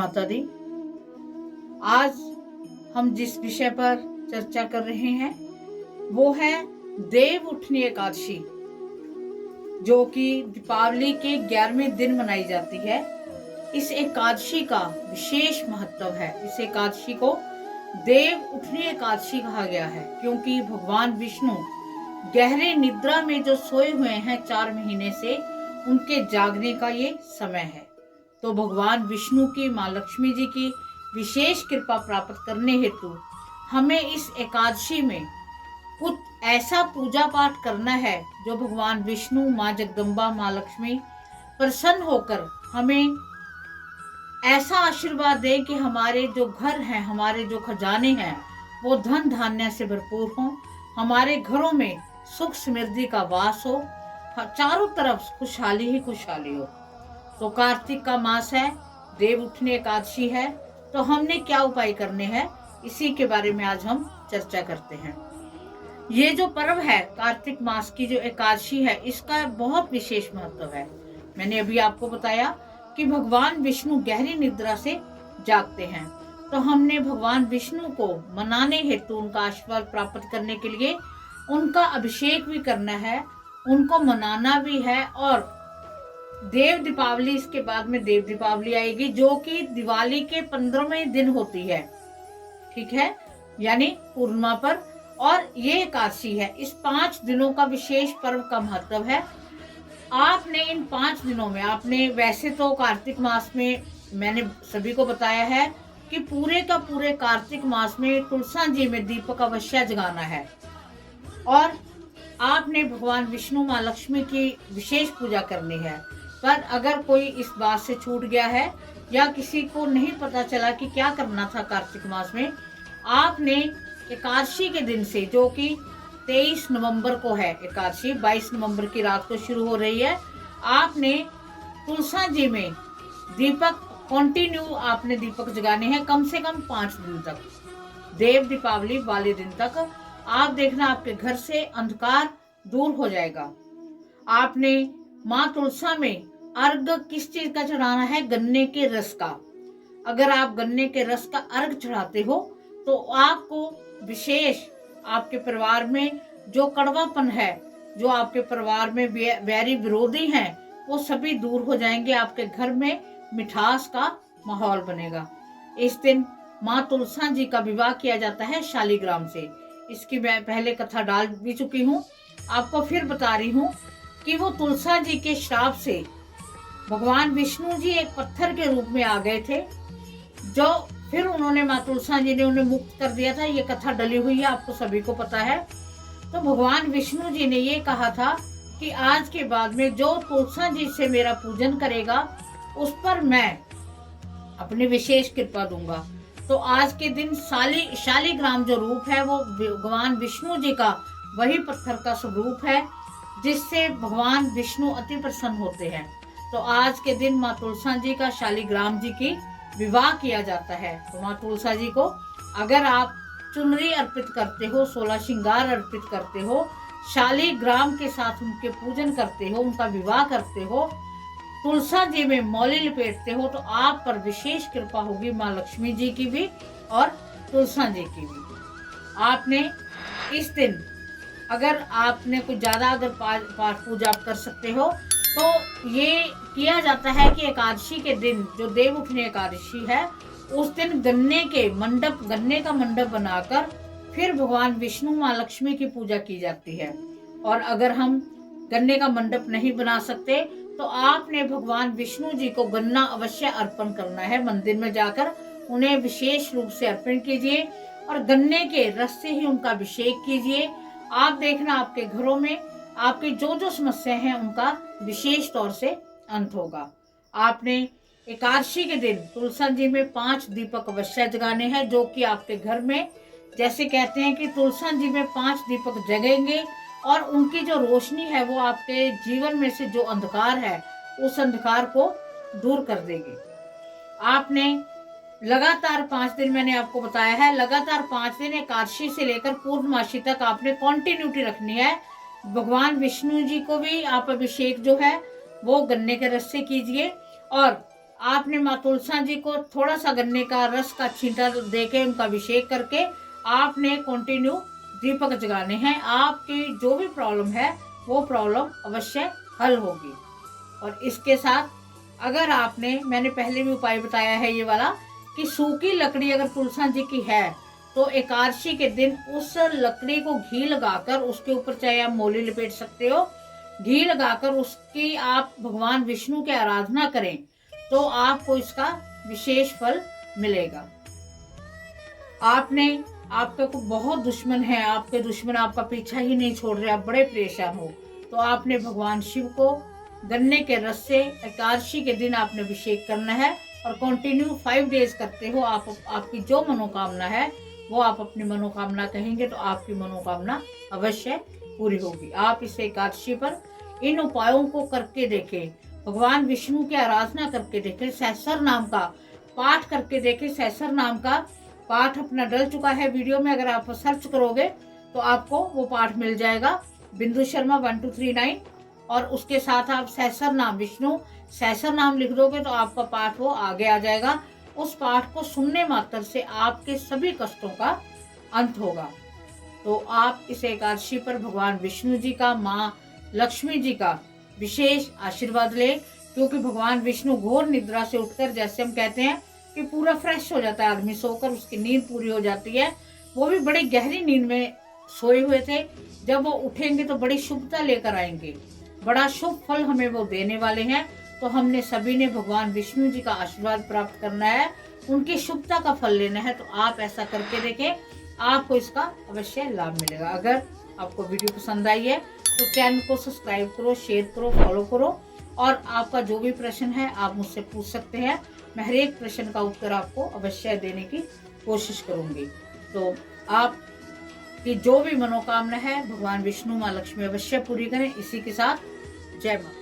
माता दी। आज हम जिस विषय पर चर्चा कर रहे हैं वो है देव उठनी एकादशी, जो कि दीपावली के 11वें दिन मनाई जाती है। इस एकादशी का विशेष महत्व है। इस एकादशी को देव उठनी एकादशी कहा गया है क्योंकि भगवान विष्णु गहरे निद्रा में जो सोए हुए हैं 4 महीने से, उनके जागने का ये समय है। तो भगवान विष्णु की माँ लक्ष्मी जी की विशेष कृपा प्राप्त करने हेतु हमें इस एकादशी में कुछ ऐसा पूजा पाठ करना है जो भगवान विष्णु, माँ जगदम्बा, माँ लक्ष्मी प्रसन्न होकर हमें ऐसा आशीर्वाद दे कि हमारे जो घर हैं, हमारे जो खजाने हैं, वो धन धान्य से भरपूर हों, हमारे घरों में सुख समृद्धि का वास हो, चारों तरफ खुशहाली ही खुशहाली हो। तो कार्तिक का मास है, देव उठनी एकादशी है, तो हमने क्या उपाय करने हैं इसी के बारे में आज हम चर्चा करते हैं। ये जो पर्व है, कार्तिक मास की जो एकादशी है, इसका बहुत विशेष महत्व है। मैंने अभी आपको बताया कि भगवान विष्णु गहरी निद्रा से जागते हैं, तो हमने भगवान विष्णु को मनाने हेतु, उनका आशीर्वाद प्राप्त करने के लिए उनका अभिषेक भी करना है, उनको मनाना भी है। और देव दीपावली, इसके बाद में देव दीपावली आएगी जो कि दिवाली के 15वें दिन होती है, ठीक है, यानी पूर्णिमा पर। और ये एकादशी है। इस 5 दिनों का विशेष पर्व का महत्व है। आपने इन 5 दिनों में, आपने वैसे तो कार्तिक मास में मैंने सभी को बताया है कि पूरे का पूरे कार्तिक मास में तुलसा जी में दीपक अवश्य जगाना है, और आपने भगवान विष्णु, माँ लक्ष्मी की विशेष पूजा करनी है। पर अगर कोई इस बात से छूट गया है या किसी को नहीं पता चला कि क्या करना था कार्तिक मास में, आपने एकादशी के दिन से, जो कि 23 नवंबर को है एकादशी, 22 नवंबर की रात को शुरू हो रही है, आपने तुलसा जी में दीपक कंटिन्यू आपने दीपक जगाने हैं कम से कम 5 दिन तक, देव दीपावली वाले दिन तक। आप देखना आपके घर से अंधकार दूर हो जाएगा। आपने माँ तुलसा में अर्घ किस चीज का चढ़ाना है? गन्ने के रस का। अगर आप गन्ने के रस का अर्घ चढ़ाते हो तो आपको विशेष, आपके परिवार में जो कड़वापन है, जो आपके परिवार में वैरी विरोधी हैं, वो सभी दूर हो जाएंगे। आपके घर में मिठास का माहौल बनेगा। इस दिन माँ तुलसा जी का विवाह किया जाता है शालिग्राम से। इसकी मैं पहले कथा डाल भी चुकी हूँ, आपको फिर बता रही हूँ कि वो तुलसा जी के श्राप से भगवान विष्णु जी एक पत्थर के रूप में आ गए थे, जो फिर उन्होंने, माँ तुलसा जी ने उन्हें मुक्त कर दिया था। ये कथा डली हुई है, आपको सभी को पता है। तो भगवान विष्णु जी ने ये कहा था कि आज के बाद में जो तुलसा जी से मेरा पूजन करेगा उस पर मैं अपनी विशेष कृपा दूंगा। तो आज के दिन शालिग्राम जो रूप है वो भगवान विष्णु जी का वही पत्थर का स्वरूप है जिससे भगवान विष्णु अति प्रसन्न होते हैं। तो आज के दिन माँ तुलसा जी का शालिग्राम जी की विवाह किया जाता है। तो माँ तुलसा जी को अगर आप चुनरी अर्पित करते हो, 16 श्रृंगार अर्पित करते हो, शालिग्राम के साथ उनके पूजन करते हो, उनका विवाह करते हो, तुलसा जी में मौली लपेटते हो, तो आप पर विशेष कृपा होगी माँ लक्ष्मी जी की भी और तुलसा जी की भी। आपने इस दिन, अगर आपने कुछ ज्यादा अगर पाठ पूजा आप कर सकते हो, तो ये किया जाता है कि एकादशी के दिन, जो देव उठनी एकादशी है, उस दिन गन्ने का मंडप बनाकर फिर भगवान विष्णु, माँ लक्ष्मी की पूजा की जाती है। और अगर हम गन्ने का मंडप नहीं बना सकते तो आपने भगवान विष्णु जी को गन्ना अवश्य अर्पण करना है। मंदिर में जाकर उन्हें विशेष रूप से अर्पण कीजिए और गन्ने के रस से ही उनका अभिषेक कीजिए। आप देखना आपके घरों में आपकी जो जो समस्या है उनका विशेष तौर से अंत होगा। आपने एकादशी के दिन तुलसा जी में 5 दीपक अवश्य जगाने हैं, जो कि आपके घर में, जैसे कहते हैं कि तुलसा जी में 5 दीपक जगेंगे और उनकी जो रोशनी है वो आपके जीवन में से जो अंधकार है उस अंधकार को दूर कर देगी। आपने लगातार 5 दिन, मैंने आपको बताया है, लगातार 5 दिन एकादशी से लेकर पूर्णमासी तक आपने कॉन्टिन्यूटी रखनी है। भगवान विष्णु जी को भी आप अभिषेक जो है वो गन्ने के रस से कीजिए और आपने माँ तुलसा जी को थोड़ा सा गन्ने का रस का छींटा देके उनका अभिषेक करके आपने कंटिन्यू दीपक जगाने हैं। आपकी जो भी प्रॉब्लम है वो प्रॉब्लम अवश्य हल होगी। और इसके साथ अगर आपने, मैंने पहले भी उपाय बताया है ये वाला, कि सूखी लकड़ी अगर तुलसा जी की है तो एकादशी के दिन उस लकड़ी को घी लगाकर उसके ऊपर चाहे आप मोली लपेट सकते हो, घी लगाकर उसकी आप भगवान विष्णु की आराधना करें तो आपको इसका विशेष फल मिलेगा। आपके को बहुत दुश्मन है, आपके दुश्मन आपका पीछा ही नहीं छोड़ रहे, आप बड़े परेशान हो, तो आपने भगवान शिव को गन्ने के रस से एकादशी के दिन आपने अभिषेक करना है और कंटिन्यू 5 डेज करते हो। आपकी जो मनोकामना है वो आप अपनी मनोकामना कहेंगे तो आपकी मनोकामना अवश्य पूरी होगी। आप इस एकादशी पर इन उपायों को करके देखें, भगवान विष्णु की आराधना करके देखें, सहस्र नाम का पाठ करके देखें। सहस्र नाम का पाठ अपना डल चुका है वीडियो में, अगर आप सर्च करोगे तो आपको वो पाठ मिल जाएगा, बिंदु शर्मा 1239, और उसके साथ आप सहस्र नाम विष्णु सहस्र नाम लिख दोगे तो आपका पाठ वो आगे आ जाएगा। उस पाठ को सुनने मात्र से आपके सभी कष्टों का अंत होगा। तो आप इस एकादशी पर भगवान विष्णु जी का, माँ लक्ष्मी जी का विशेष आशीर्वाद लें, क्योंकि भगवान विष्णु घोर निद्रा से उठकर, जैसे हम कहते हैं कि पूरा फ्रेश हो जाता है आदमी, सोकर उसकी नींद पूरी हो जाती है, वो भी बड़ी गहरी नींद में सोए हुए थे, जब वो उठेंगे तो बड़ी शुभता लेकर आएंगे, बड़ा शुभ फल हमें वो देने वाले हैं। तो हमने सभी ने भगवान विष्णु जी का आशीर्वाद प्राप्त करना है, उनकी शुभता का फल लेना है। तो आप ऐसा करके देखें, आपको इसका अवश्य लाभ मिलेगा। अगर आपको वीडियो पसंद आई है तो चैनल को सब्सक्राइब करो, शेयर करो, फॉलो करो, और आपका जो भी प्रश्न है आप मुझसे पूछ सकते हैं। मैं हर एक प्रश्न का उत्तर आपको अवश्य देने की कोशिश करूंगी। तो आप की जो भी मनोकामना है भगवान विष्णु माँ लक्ष्मी अवश्य पूरी करें। इसी के साथ जय माता।